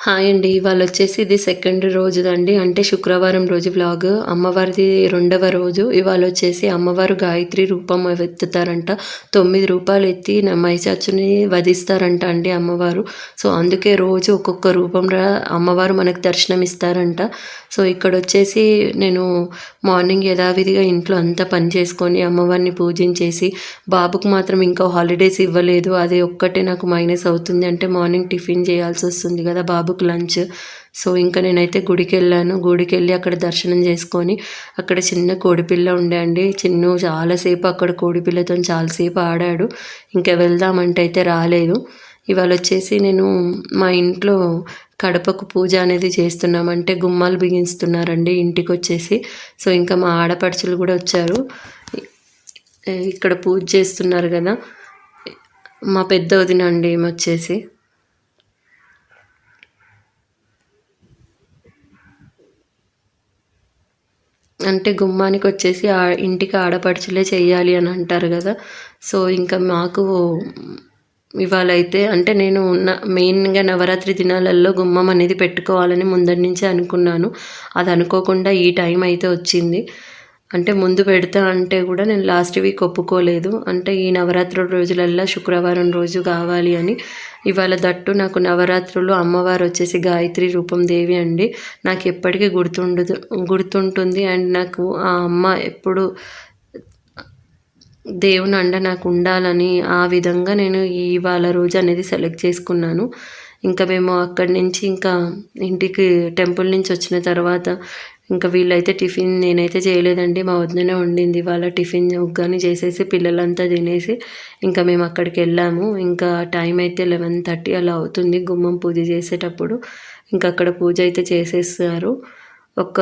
Hi అండి. ఇవాళొచ్చేసి ఇది second రోజుదండి. అంటే శుక్రవారం రోజు వ్లాగ్. అమ్మవారిది రెండవ రోజు. ఇవాళొచ్చేసి అమ్మవారు గాయత్రి రూపం ఎత్తుతారంట. 9 రూపాలు ఎత్తి మహిషాసుని వధిస్తారంట అండి అమ్మవారు. సో, అందుకే రోజు ఒక్కొక్క రూపంలో అమ్మవారు మనకు దర్శనం ఇస్తారంట. సో, ఇక్కడొచ్చేసి నేను మార్నింగ్ యథావిధిగా ఇంట్లో అంతా పని చేసుకొని అమ్మవారిని పూజించేసి, బాబుకు మాత్రం ఇంకా హాలిడేస్ ఇవ్వలేదు. అది ఒక్కటే నాకు మైనస్ అవుతుంది. అంటే మార్నింగ్ టిఫిన్ చేయాల్సొస్తుంది కదా బాబుకి లంచ్. సో, ఇంక నేనైతే గుడికెళ్ళాను. గుడికెళ్ళి అక్కడ దర్శనం చేసుకొని, అక్కడ చిన్న కోడిపిల్ల ఉండే అండి. చిన్ను చాలాసేపు అక్కడ కోడిపిల్లతోని చాలాసేపు ఆడాడు. ఇంక వెళ్దామంటే అయితే రాలేదు. ఇవాళొచ్చేసి నేను మా ఇంట్లో కడపకు పూజ అనేది చేస్తున్నాం. అంటే గుమ్మాలు బిగిస్తున్నారండి ఇంటికొచ్చేసి. సో, ఇంకా మా ఆడపడుచులు కూడా వచ్చారు. ఇక్కడ పూజ చేస్తున్నారు కదా! మా పెద్ద వదిన అండి ఈమె. అంటే గుమ్మానికొచ్చేసి ఇంటికి ఆడపడుచులే చెయ్యాలి అని అంటారు గదా! సో, ఇంకా మాకు ఇవాళైతే అంటే నేను మెయిన్‌గా నవరాత్రి దినాలలో గుమ్మం అనేది పెట్టుకోవాలని ముందటి నుంచే అనుకున్నాను. అది అనుకోకుండా ఈ టైం అయితే వచ్చింది. అంటే ముందు పెడతా అంటే కూడా నేను లాస్ట్ వీక్ ఒప్పుకోలేదు. అంటే ఈ నవరాత్రుల రోజులల్లా శుక్రవారం రోజు కావాలి అని. ఇవాళ దట్టు నాకు నవరాత్రులు అమ్మవారు వచ్చేసి గాయత్రి రూపం దేవి అండి. నాకు ఎప్పటికీ గుర్తుంటుంది. అండ్ నాకు ఆ అమ్మ ఎప్పుడు దేవుని అండ నాకు ఉండాలని ఆ విధంగా నేను ఇవాళ రోజు అనేది సెలెక్ట్ చేసుకున్నాను. ఇంకా మేము అక్కడి నుంచి ఇంకా ఇంటికి టెంపుల్ నుంచి వచ్చిన తర్వాత ఇంకా వీళ్ళైతే టిఫిన్ నేనైతే చేయలేదండి. మా వదిననే వండింది ఇవాళ టిఫిన్ ఉగ్గాని చేసేసి పిల్లలంతా తినేసి ఇంకా మేము అక్కడికి వెళ్ళాము. ఇంకా టైం అయితే 11:30 అలా అవుతుంది గుమ్మం పూజ చేసేటప్పుడు. ఇంకా అక్కడ పూజ అయితే చేసేస్తారు. ఒక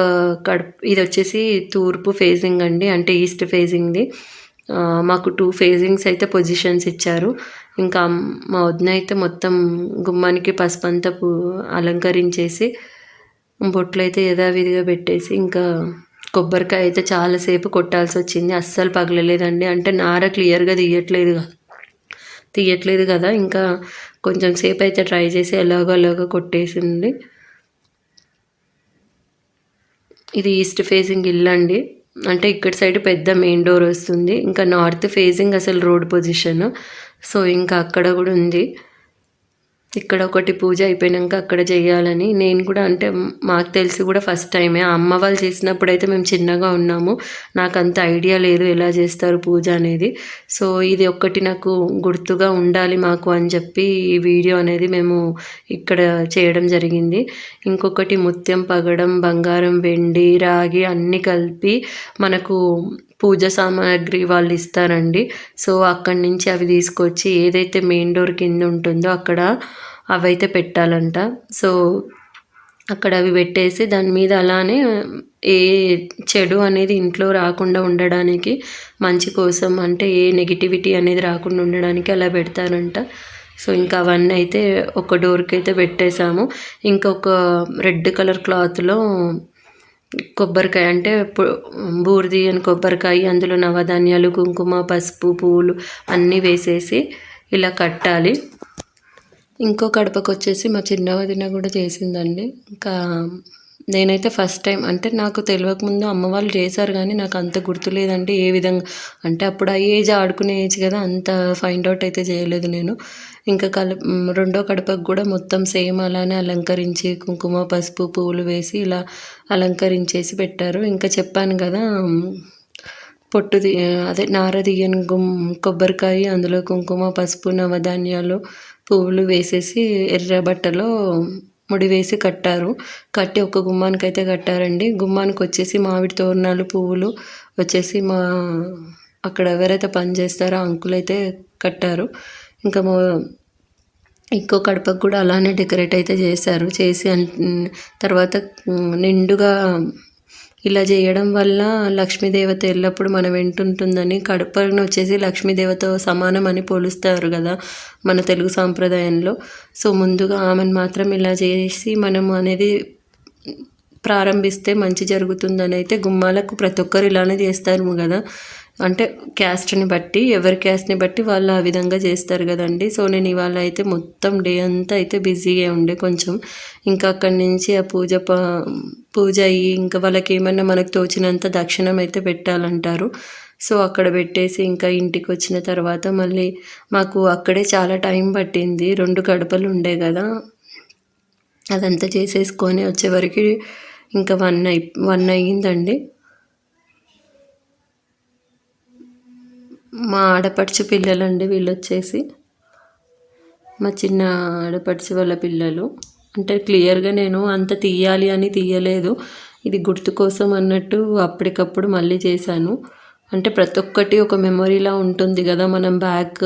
ఇది వచ్చేసి తూర్పు ఫేసింగ్ అండి. అంటే ఈస్ట్ ఫేసింగ్‌ది. మాకు 2 ఫేజింగ్స్ అయితే పొజిషన్స్ ఇచ్చారు. ఇంకా మా వదిన అయితే మొత్తం గుమ్మానికి పసుపంతా అలంకరించేసి బొట్లయితే యథావిధిగా పెట్టేసి ఇంకా కొబ్బరికాయ అయితే చాలాసేపు కొట్టాల్సొచ్చింది. అస్సలు పగలలేదండి. అంటే నార క్లియర్‌గా తీయట్లేదు కదా! ఇంకా కొంచెం సేపయితే ట్రై చేసి ఎలాగో కొట్టేసింది. ఇది ఈస్ట్ ఫేసింగ్ ఇల్లండి. అంటే ఇక్కడ సైడ్ పెద్ద మెయిన్ డోర్ వస్తుంది. ఇంకా నార్త్ ఫేసింగ్ అసలు రోడ్ పొజిషన్. సో, ఇంకా అక్కడ కూడా ఉంది. ఇక్కడ ఒకటి పూజ అయిపోయినాక అక్కడ చేయాలని నేను కూడా అంటే మాకు తెలిసి కూడా ఫస్ట్ టైమే. అమ్మ వాళ్ళు చేసినప్పుడైతే మేము చిన్నగా ఉన్నాము. నాకంత ఐడియా లేదు ఎలా చేస్తారు పూజ అనేది. సో, ఇది ఒక్కటి నాకు గుర్తుగా ఉండాలి మాకు అని చెప్పి ఈ వీడియో అనేది మేము ఇక్కడ చేయడం జరిగింది. ఇంకొకటి ముత్యం పగడం, బంగారం, వెండి, రాగి అన్నీ కలిపి మనకు పూజ సామాగ్రి వాళ్ళు ఇస్తారండి. సో, అక్కడి నుంచి అవి తీసుకొచ్చి ఏదైతే మెయిన్ డోర్ కింద ఉంటుందో అక్కడ అవైతే పెట్టాలంట. సో, అక్కడ అవి పెట్టేసి దాని మీద అలానే ఏ చెడు అనేది ఇంట్లో రాకుండా ఉండడానికి, మంచి కోసం అంటే ఏ నెగిటివిటీ అనేది రాకుండా ఉండడానికి అలా పెడతారంట. సో, ఇంకా అవన్నీ అయితే ఒక డోర్‌కి అయితే పెట్టేసాము. ఇంకొక రెడ్ కలర్ క్లాత్‌లో కొబ్బరికాయ అంటే బూరిది అని కొబ్బరికాయ, అందులో నవధాన్యాలు, కుంకుమ, పసుపు, పువ్వులు అన్నీ వేసేసి ఇలా కట్టాలి. ఇంకో కడపకొచ్చేసి మా చిన్న వదిన కూడా చేసిందండి. ఇంకా నేనైతే ఫస్ట్ టైం అంటే నాకు తెలియకముందు అమ్మ వాళ్ళు చేశారు కానీ నాకు అంత గుర్తులేదండి ఏ విధంగా. అంటే అప్పుడు ఆ ఏజ్ ఆడుకునే ఏజ్ కదా, అంత ఫైండ్ అవుట్ అయితే చేయలేదు నేను. ఇంకా రెండో కడపకు కూడా మొత్తం సేమ్ అలానే అలంకరించి కుంకుమ, పసుపు, పువ్వులు వేసి ఇలా అలంకరించేసి పెట్టారు. ఇంకా చెప్పాను కదా పొట్టు అదే నార తీయని కొబ్బరికాయ, అందులో కుంకుమ, పసుపు, నవధాన్యాలు, పువ్వులు వేసేసి ఎర్ర బట్టలో ముడి వేసి కట్టారు. కట్టి ఒక గుమ్మానికైతే కట్టారండి. గుమ్మానికొచ్చేసి మామిడి తోరణాలు, పువ్వులు వచ్చేసి అక్కడ ఎవరైతే పని చేస్తారో ఆ అంకులైతే కట్టారు. ఇంకా ఇంకో కడపకు కూడా అలానే డెకరేట్ అయితే చేశారు. చేసి తర్వాత నిండుగా ఇలా చేయడం వల్ల లక్ష్మీదేవత ఎల్లప్పుడూ మన వెంట ఉంటుందని, కడపను వచ్చేసి లక్ష్మీదేవత సమానం అని పోలుస్తారు కదా మన తెలుగు సాంప్రదాయంలో. సో, ముందుగా ఆమెను మాత్రం ఇలా చేసి మనం అనేది ప్రారంభిస్తే మంచి జరుగుతుందని అయితే గుమ్మాలకు ప్రతి ఒక్కరు ఇలానే చేస్తారు కదా. అంటే క్యాస్ట్ని బట్టి ఎవరి క్యాస్ట్ని బట్టి వాళ్ళు ఆ విధంగా చేస్తారు కదండి. సో నేను ఇవాళ అయితే మొత్తం డే అంతా అయితే బిజీగా ఉండే కొంచెం. ఇంకా అక్కడి నుంచి ఆ పూజ అయ్యి ఇంకా వాళ్ళకి ఏమన్నా మనకు తోచినంత దక్షిణం అయితే పెట్టాలంటారు. సో అక్కడ పెట్టేసి ఇంకా ఇంటికి వచ్చిన తర్వాత మళ్ళీ మాకు అక్కడే చాలా టైం పట్టింది. 2 గడపలు ఉండే కదా, అదంతా చేసేసుకొని వచ్చేవరకు ఇంకా 1 అయ్యిందండి. మా ఆడపడుచు పిల్లలండి వీళ్ళొచ్చేసి, మా చిన్న ఆడపడుచు వాళ్ళ పిల్లలు. అంటే క్లియర్గా నేను అంత తీయాలి అని తీయలేదు, ఇది గుర్తు కోసం అన్నట్టు అప్పటికప్పుడు మళ్ళీ చేశాను. అంటే ప్రతి ఒక్కటి ఒక మెమొరీలా ఉంటుంది కదా మనం బ్యాక్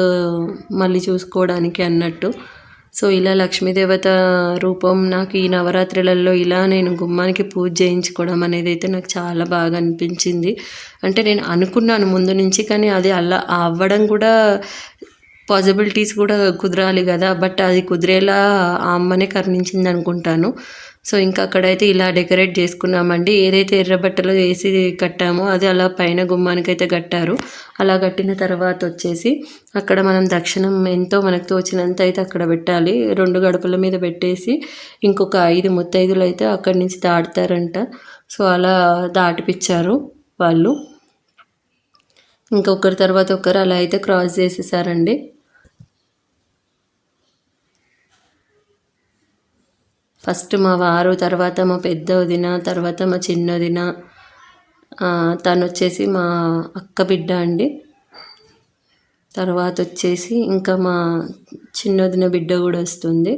మళ్ళీ చూసుకోవడానికి అన్నట్టు. సో ఇలా లక్ష్మీదేవత రూపం నాకు ఈ నవరాత్రులలో ఇలా నేను గుమ్మానికి పూజ చేయించుకోవడం అనేది అయితే నాకు చాలా బాగా అనిపించింది. అంటే నేను అనుకున్నాను ముందు నుంచి, కానీ అది అలా అవ్వడం కూడా పాసిబిలిటీస్ కూడా కుదరాలి కదా, బట్ అది కుదిరేలా ఆ అమ్మనే కరుణించింది అనుకుంటాను. సో ఇంకా అక్కడైతే ఇలా డెకరేట్ చేసుకున్నామండి. ఏదైతే ఎర్ర బట్టలు వేసి కట్టామో అది అలా పైన గుమ్మానికి అయితే కట్టారు. అలా కట్టిన తర్వాత వచ్చేసి అక్కడ మనం దక్షిణం ఎంతో మనకు తోచినంత అయితే అక్కడ పెట్టాలి. 2 గడపల మీద పెట్టేసి ఇంకొక 5 ముత్తైదులు అయితే అక్కడి నుంచి దాటుతారంట. సో అలా దాటిపించారు వాళ్ళు. ఇంకొకరి తర్వాత ఒకరు అలా అయితే క్రాస్ చేసేసారండి. ఫస్ట్ మా వారు, తర్వాత మా పెద్ద వదిన, తర్వాత మా చిన్న వదిన, తను వచ్చేసి మా అక్క బిడ్డ అండి. తర్వాత వచ్చేసి ఇంకా మా చిన్న వదిన బిడ్డ కూడా వస్తుంది.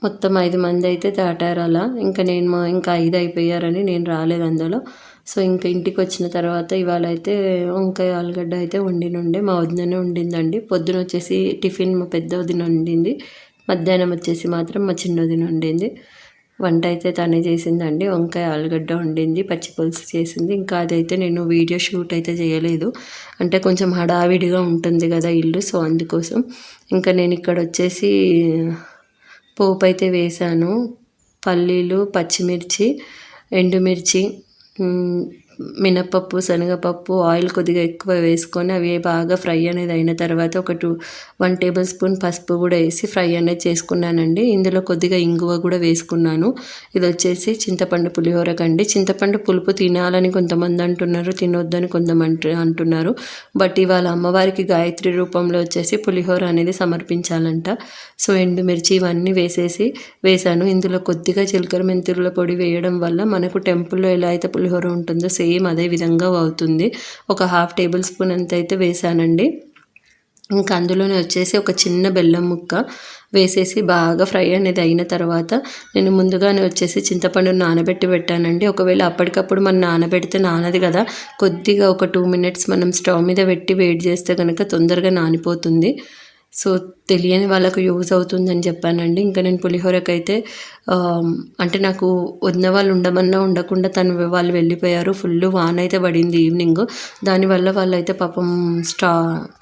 మొత్తం 5 మంది అయితే దాటారు అలా. ఇంకా ఇంకా 5 అయిపోయారని నేను రాలేదు అందులో. సో ఇంకా ఇంటికి వచ్చిన తర్వాత ఇవాళ అయితే వంకాయ ఆలుగడ్డ అయితే వండినుండే, మా వదిననే వండిందండి. పొద్దున వచ్చేసి టిఫిన్ మా పెద్ద వదిన వండింది, మధ్యాహ్నం వచ్చేసి మాత్రం మా చిన్న వదిన వండింది. వంట అయితే తనే చేసిందండి. వంకాయ ఆలుగడ్డ వండింది, పచ్చి పులుసు చేసింది. ఇంకా అదైతే నేను వీడియో షూట్ అయితే చేయలేదు, అంటే కొంచెం హడావిడిగా ఉంటుంది కదా ఇల్లు, సో అందుకోసం. ఇంకా నేను ఇక్కడ వచ్చేసి పోపు అయితే వేసాను. పల్లీలు, పచ్చిమిర్చి, ఎండుమిర్చి, మినపప్పు, శనగపప్పు, ఆయిల్ కొద్దిగా ఎక్కువ వేసుకొని అవి బాగా ఫ్రై అనేది అయిన తర్వాత ఒక 1 టేబుల్ స్పూన్ పసుపు కూడా వేసి ఫ్రై అనేది చేసుకున్నానండి. ఇందులో కొద్దిగా ఇంగువ కూడా వేసుకున్నాను. ఇది వచ్చేసి చింతపండు పులిహోరకండి. చింతపండు పులుపు తినాలని కొంతమంది అంటున్నారు, తినొద్దని కొంతమంది అంటున్నారు. బట్ ఇవాళ అమ్మవారికి గాయత్రి రూపంలో వచ్చేసి పులిహోర అనేది సమర్పించాలంట. సో ఎండుమిర్చి ఇవన్నీ వేసాను. ఇందులో కొద్దిగా జీలకర్ర మెంతుల పొడి వేయడం వల్ల మనకు టెంపుల్లో ఎలా అయితే పులిహోర ఉంటుందో సేమ్ అదే విధంగా అవుతుంది. ఒక 1/2 టేబుల్ స్పూన్ అంత అయితే వేసానండి. ఇంకా అందులోనే వచ్చేసి ఒక చిన్న బెల్లం ముక్క వేసేసి బాగా ఫ్రై అనేది అయిన తర్వాత నేను ముందుగానే వచ్చేసి చింతపండును నానబెట్టి పెట్టానండి. ఒకవేళ అప్పటికప్పుడు మనం నానబెడితే నానదు కదా, కొద్దిగా ఒక 2 మినిట్స్ మనం స్టవ్ మీద పెట్టి వేడి చేస్తే కనుక తొందరగా నానిపోతుంది. సో తెలియని వాళ్ళకు యూజ్ అవుతుందని చెప్పానండి. ఇంకా నేను పులిహోరకైతే అంటే నాకు వదిన వాళ్ళు ఉండమన్నా ఉండకుండా వాళ్ళు వెళ్ళిపోయారు. ఫుల్ వాన అయితే పడింది ఈవినింగ్, దానివల్ల వాళ్ళైతే పాపం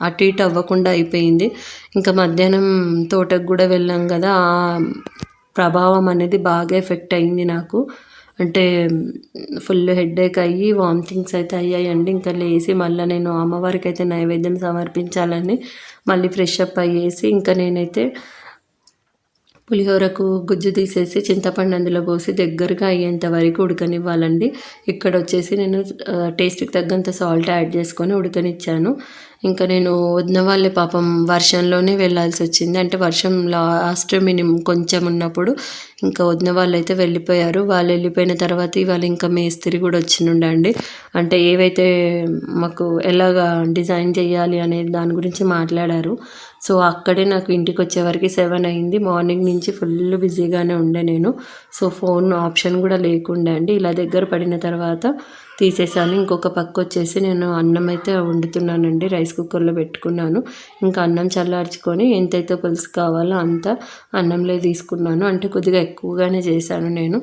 అటు ఇటు అవ్వకుండా అయిపోయింది. ఇంకా మధ్యాహ్నం తోటకు కూడా వెళ్ళాం కదా, ఆ ప్రభావం అనేది బాగా ఎఫెక్ట్ అయింది నాకు. అంటే ఫుల్ హెడేక్ అయ్యి వామిటింగ్స్ అయితే అయ్యాయండి. ఇంకా లేచి మళ్ళీ నేను అమ్మవారికి అయితే నైవేద్యం సమర్పించాలని మళ్ళీ ఫ్రెష్ అప్ అయ్యేసి ఇంకా నేనైతే పులిహోరకు గుజ్జు తీసేసి చింతపండు అందులో పోసి దగ్గరగా అయ్యేంత వరకు ఉడకనివ్వాలండి. ఇక్కడ వచ్చేసి నేను టేస్ట్కి తగ్గంత సాల్ట్ యాడ్ చేసుకొని ఉడకనిచ్చాను. ఇంకా నేను వదిన వాళ్ళే పాపం వర్షంలోనే వెళ్ళాల్సి వచ్చింది. అంటే వర్షం లాస్ట్ కొంచెం ఉన్నప్పుడు ఇంకా వదిన వాళ్ళు అయితే వెళ్ళిపోయారు. వాళ్ళు వెళ్ళిపోయిన తర్వాత ఇవాళ ఇంకా మేస్త్రి కూడా వచ్చినుండండి. అంటే ఏవైతే మాకు ఎలాగా డిజైన్ చేయాలి అనేది దాని గురించి మాట్లాడారు. సో అక్కడే నాకు ఇంటికి వచ్చేవరకు 7 అయింది. మార్నింగ్ నుంచి ఫుల్ బిజీగానే ఉండే నేను. సో ఫోన్ ఆప్షన్ కూడా లేకుండే అండి. ఇలా దగ్గర పడిన తర్వాత తీసేసాను. ఇంకొక పక్క వచ్చేసి నేను అన్నం అయితే వండుతున్నానండి, రైస్ కుక్కర్లో పెట్టుకున్నాను. ఇంకా అన్నం చల్లార్చుకొని ఎంతైతే పులుసు కావాలో అంత అన్నంలో తీసుకున్నాను. అంటే కొద్దిగా ఎక్కువగానే చేశాను నేను.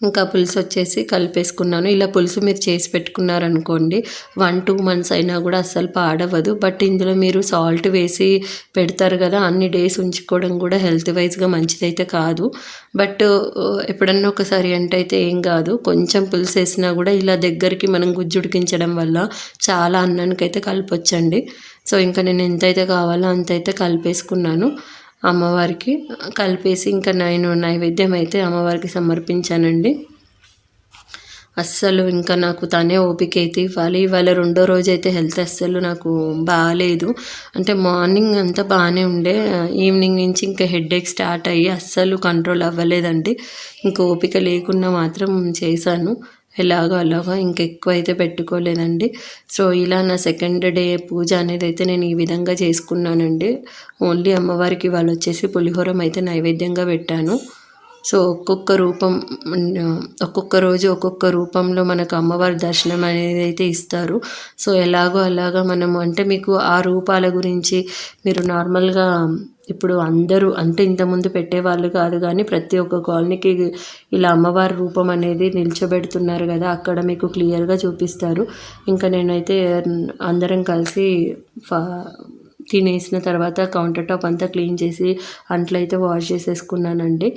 ఇంకా పులుసు వచ్చేసి కలిపేసుకున్నాను. ఇలా పులుసు మీరు చేసి పెట్టుకున్నారనుకోండి 1-2 మంత్స్ అయినా కూడా అస్సలు పాడవదు. బట్ ఇందులో మీరు సాల్ట్ వేసి పెడతారు కదా, అన్ని డేస్ ఉంచుకోవడం కూడా హెల్త్ వైజ్గా మంచిదైతే కాదు. బట్ ఎప్పుడన్నా ఒకసారి అంటే అయితే ఏం కాదు. కొంచెం పులుసు వేసినా కూడా ఇలా దగ్గరికి మనం గుజ్జుడికించడం వల్ల చాలా అన్నానికైతే కలపొచ్చండి. సో ఇంకా నేను ఎంతైతే కావాలో అంతైతే కలిపేసుకున్నాను అమ్మవారికి. కలిపేసి ఇంకా నేను నైవేద్యం అయితే అమ్మవారికి సమర్పించానండి. అస్సలు ఇంకా నాకు తనే ఓపిక అయితే ఇవ్వాలి. ఇవాళ రెండో రోజు అయితే హెల్త్ అస్సలు నాకు బాగాలేదు. అంటే మార్నింగ్ అంతా బాగానే ఉండే, ఈవినింగ్ నుంచి ఇంకా హెడేక్ స్టార్ట్ అయ్యి అస్సలు కంట్రోల్ అవ్వలేదండి. ఇంకా ఓపిక లేకుండా మాత్రం చేశాను. ఎలాగో అలాగా ఇంకెక్కువ అయితే పెట్టుకోలేదండి. సో ఇలా నా సెకండ్ డే పూజ అనేది అయితే నేను ఈ విధంగా చేసుకున్నానండి. ఓన్లీ అమ్మవారికి వాళ్ళు వచ్చేసి పులిహోరం అయితే నైవేద్యంగా పెట్టాను. సో ఒక్కొక్క రూపం, ఒక్కొక్క రోజు ఒక్కొక్క రూపంలో మనకు అమ్మవారి దర్శనం అనేది అయితే ఇస్తారు. సో ఎలాగో అలాగా మనము అంటే మీకు ఆ రూపాల గురించి మీరు నార్మల్గా ఇప్పుడు అందరూ అంటే ఇంతకుముందు పెట్టేవాళ్ళు కాదు, కానీ ప్రతి ఒక్క కాలనీకి ఇలా అమ్మవారి రూపం అనేది నిల్చోబెడుతున్నారు కదా, అక్కడ మీకు క్లియర్గా చూపిస్తారు. ఇంకా నేనైతే అందరం కలిసి తినేసిన తర్వాత కౌంటర్ టాప్ అంతా క్లీన్ చేసి అంట్లయితే వాష్ చేసేసుకున్నానండి.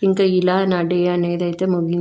ఇంకా ఇలా నా డే అనేది అయితే